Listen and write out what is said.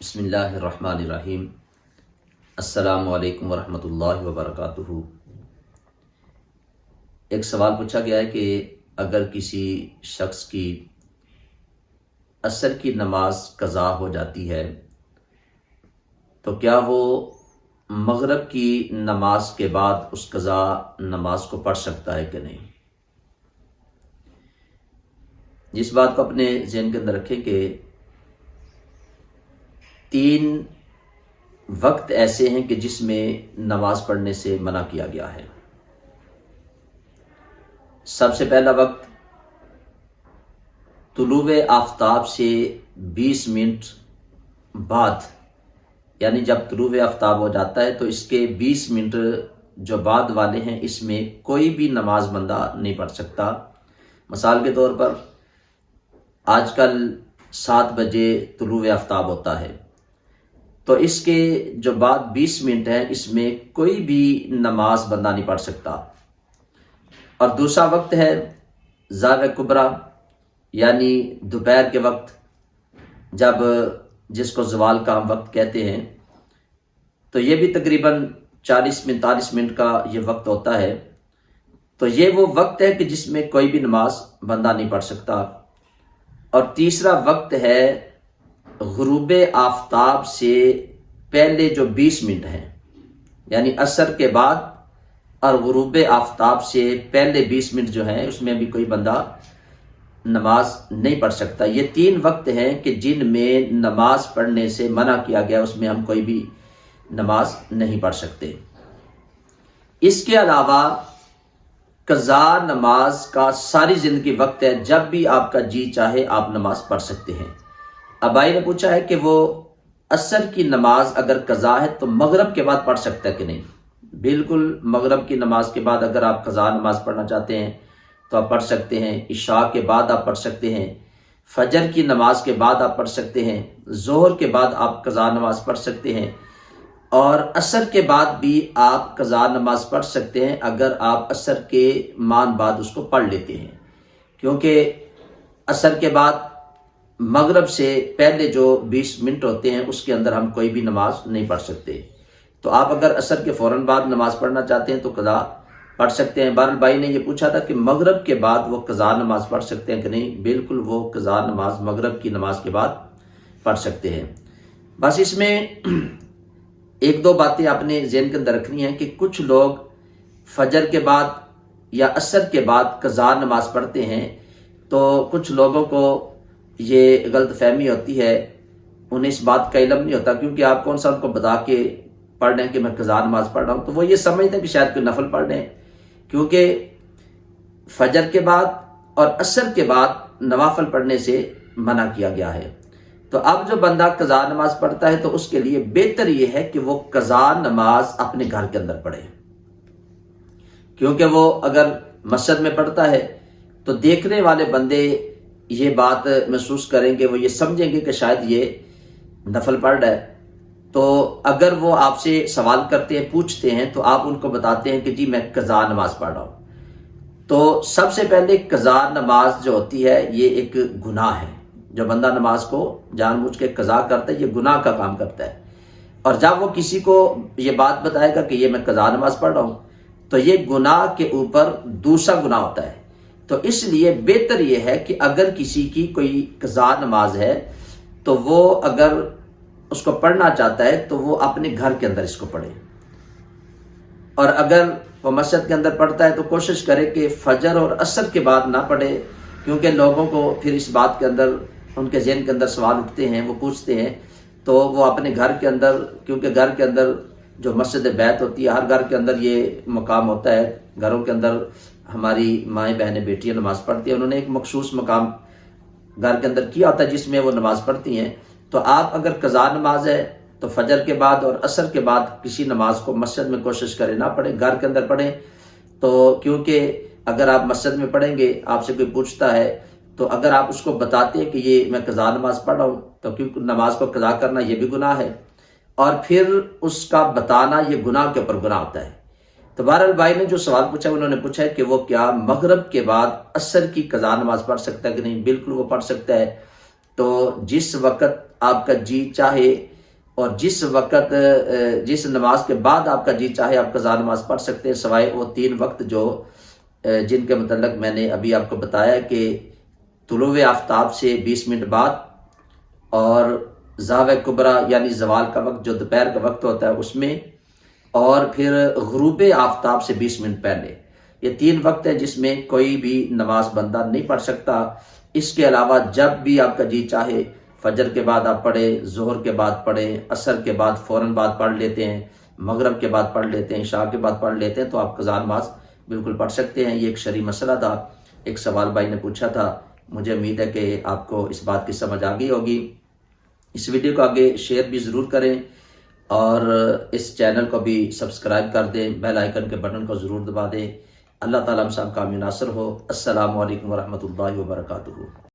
بسم اللہ الرحمن الرحیم۔ السلام علیکم ورحمۃ اللہ وبرکاتہ۔ ایک سوال پوچھا گیا ہے کہ اگر کسی شخص کی عصر کی نماز قضا ہو جاتی ہے تو کیا وہ مغرب کی نماز کے بعد اس قضا نماز کو پڑھ سکتا ہے کہ نہیں؟ جس بات کو اپنے ذہن کے اندر رکھیں کہ 3 وقت ایسے ہیں کہ جس میں نماز پڑھنے سے منع کیا گیا ہے۔ سب سے پہلا وقت طلوع آفتاب سے 20 منٹ بعد، یعنی جب طلوع آفتاب ہو جاتا ہے تو اس کے 20 منٹ جو بعد والے ہیں اس میں کوئی بھی نماز بندہ نہیں پڑھ سکتا۔ مثال کے طور پر آج کل 7 بجے طلوع آفتاب ہوتا ہے تو اس کے جو بعد 20 منٹ ہیں اس میں کوئی بھی نماز بندہ نہیں پڑھ سکتا۔ اور دوسرا وقت ہے زاغ کبریٰ، یعنی دوپہر کے وقت، جس کو زوال کا ہم وقت کہتے ہیں، تو یہ بھی تقریباً 40-45 منٹ کا یہ وقت ہوتا ہے۔ تو یہ وہ وقت ہے کہ جس میں کوئی بھی نماز بندہ نہیں پڑھ سکتا۔ اور تیسرا وقت ہے غروب آفتاب سے پہلے جو 20 منٹ ہیں، یعنی عصر کے بعد اور غروب آفتاب سے پہلے 20 منٹ جو ہیں اس میں بھی کوئی بندہ نماز نہیں پڑھ سکتا۔ یہ 3 وقت ہیں کہ جن میں نماز پڑھنے سے منع کیا گیا، اس میں ہم کوئی بھی نماز نہیں پڑھ سکتے۔ اس کے علاوہ قضا نماز کا ساری زندگی وقت ہے، جب بھی آپ کا جی چاہے آپ نماز پڑھ سکتے ہیں۔ اب بھائی نے پوچھا ہے کہ وہ عصر کی نماز اگر قضا ہے تو مغرب کے بعد پڑھ سکتا ہے کہ نہیں؟ بالکل، مغرب کی نماز کے بعد اگر آپ قضا نماز پڑھنا چاہتے ہیں تو آپ پڑھ سکتے ہیں۔ عشاء کے بعد آپ پڑھ سکتے ہیں، فجر کی نماز کے بعد آپ پڑھ سکتے ہیں، ظہر کے بعد آپ قضا نماز پڑھ سکتے ہیں، اور عصر کے بعد بھی آپ قضا نماز پڑھ سکتے ہیں اگر آپ عصر کے مان بعد اس کو پڑھ لیتے ہیں، کیونکہ عصر کے بعد مغرب سے پہلے جو 20 منٹ ہوتے ہیں اس کے اندر ہم کوئی بھی نماز نہیں پڑھ سکتے۔ تو آپ اگر عصر کے فوراً بعد نماز پڑھنا چاہتے ہیں تو قضا پڑھ سکتے ہیں۔ بہرحال بھائی نے یہ پوچھا تھا کہ مغرب کے بعد وہ قضا نماز پڑھ سکتے ہیں کہ نہیں؟ بالکل، وہ قضا نماز مغرب کی نماز کے بعد پڑھ سکتے ہیں۔ بس اس میں 1-2 باتیں آپ نے ذہن کے اندر رکھنی ہیں کہ کچھ لوگ فجر کے بعد یا عصر کے بعد قضا نماز پڑھتے ہیں، تو کچھ لوگوں کو یہ غلط فہمی ہوتی ہے، انہیں اس بات کا علم نہیں ہوتا، کیونکہ آپ کون سا ان کو بتا کے پڑھ رہے ہیں کہ میں قضا نماز پڑھ رہا ہوں، تو وہ یہ سمجھتے ہیں کہ شاید کوئی نفل پڑھ رہے ہیں، کیونکہ فجر کے بعد اور عصر کے بعد نوافل پڑھنے سے منع کیا گیا ہے۔ تو اب جو بندہ قضا نماز پڑھتا ہے تو اس کے لیے بہتر یہ ہے کہ وہ قضا نماز اپنے گھر کے اندر پڑھے، کیونکہ وہ اگر مسجد میں پڑھتا ہے تو دیکھنے والے بندے یہ بات محسوس کریں گے، وہ یہ سمجھیں گے کہ شاید یہ نفل پڑھ رہا ہے۔ تو اگر وہ آپ سے سوال کرتے ہیں، پوچھتے ہیں، تو آپ ان کو بتاتے ہیں کہ جی میں قضا نماز پڑھ رہا ہوں۔ تو سب سے پہلے قضا نماز جو ہوتی ہے یہ ایک گناہ ہے۔ جو بندہ نماز کو جان بوجھ کے قضا کرتا ہے یہ گناہ کا کام کرتا ہے، اور جب وہ کسی کو یہ بات بتائے گا کہ یہ میں قضا نماز پڑھ رہا ہوں تو یہ گناہ کے اوپر دوسرا گناہ ہوتا ہے۔ تو اس لیے بہتر یہ ہے کہ اگر کسی کی کوئی قضا نماز ہے تو وہ اگر اس کو پڑھنا چاہتا ہے تو وہ اپنے گھر کے اندر اس کو پڑھے، اور اگر وہ مسجد کے اندر پڑھتا ہے تو کوشش کرے کہ فجر اور عصر کے بعد نہ پڑھے، کیونکہ لوگوں کو پھر اس بات کے اندر ان کے ذہن کے اندر سوال اٹھتے ہیں، وہ پوچھتے ہیں، تو وہ اپنے گھر کے اندر، کیونکہ گھر کے اندر جو مسجد بیت ہوتی ہے، ہر گھر کے اندر یہ مقام ہوتا ہے، گھروں کے اندر ہماری مائیں بہنیں بیٹیاں نماز پڑھتی ہیں، انہوں نے ایک مخصوص مقام گھر کے اندر کیا ہوتا ہے جس میں وہ نماز پڑھتی ہیں۔ تو آپ اگر قضا نماز ہے تو فجر کے بعد اور عصر کے بعد کسی نماز کو مسجد میں کوشش کریں نہ پڑھیں، گھر کے اندر پڑھیں۔ تو کیونکہ اگر آپ مسجد میں پڑھیں گے، آپ سے کوئی پوچھتا ہے تو اگر آپ اس کو بتاتے ہیں کہ یہ میں قضا نماز پڑھ رہا ہوں، تو کیونکہ نماز کو قضا کرنا یہ بھی گناہ ہے، اور پھر اس کا بتانا یہ گناہ کے اوپر گناہ ہوتا ہے۔ تو بہرحال بھائی نے جو سوال پوچھا انہوں نے پوچھا ہے کہ وہ کیا مغرب کے بعد عصر کی قضا نماز پڑھ سکتا ہے کہ نہیں؟ بالکل وہ پڑھ سکتا ہے۔ تو جس وقت آپ کا جی چاہے اور جس وقت جس نماز کے بعد آپ کا جی چاہے آپ قضا نماز پڑھ سکتے ہیں، سوائے وہ 3 وقت جو جن کے متعلق میں نے ابھی آپ کو بتایا کہ طلوع آفتاب سے 20 منٹ بعد، اور زاویہ کبریٰ یعنی زوال کا وقت جو دوپہر کا وقت ہوتا ہے اس میں، اور پھر غروب آفتاب سے 20 منٹ پہلے۔ یہ 3 وقت ہے جس میں کوئی بھی نماز بندہ نہیں پڑھ سکتا۔ اس کے علاوہ جب بھی آپ کا جی چاہے فجر کے بعد آپ پڑھیں، ظہر کے بعد پڑھیں، عصر کے بعد فوراً بعد پڑھ لیتے ہیں، مغرب کے بعد پڑھ لیتے ہیں، عشاء کے بعد پڑھ لیتے ہیں، تو آپ قضا نماز بالکل پڑھ سکتے ہیں۔ یہ ایک شرعی مسئلہ تھا، ایک سوال بھائی نے پوچھا تھا، مجھے امید ہے کہ آپ کو اس بات کی سمجھ آ گئی ہوگی۔ اس ویڈیو کو آگے شیئر بھی ضرور کریں، اور اس چینل کو بھی سبسکرائب کر دیں، بیل آئیکن کے بٹن کو ضرور دبا دیں۔ اللہ تعالیٰ ہم سب کا ناصر ہو۔ السلام علیکم ورحمۃ اللہ وبرکاتہ۔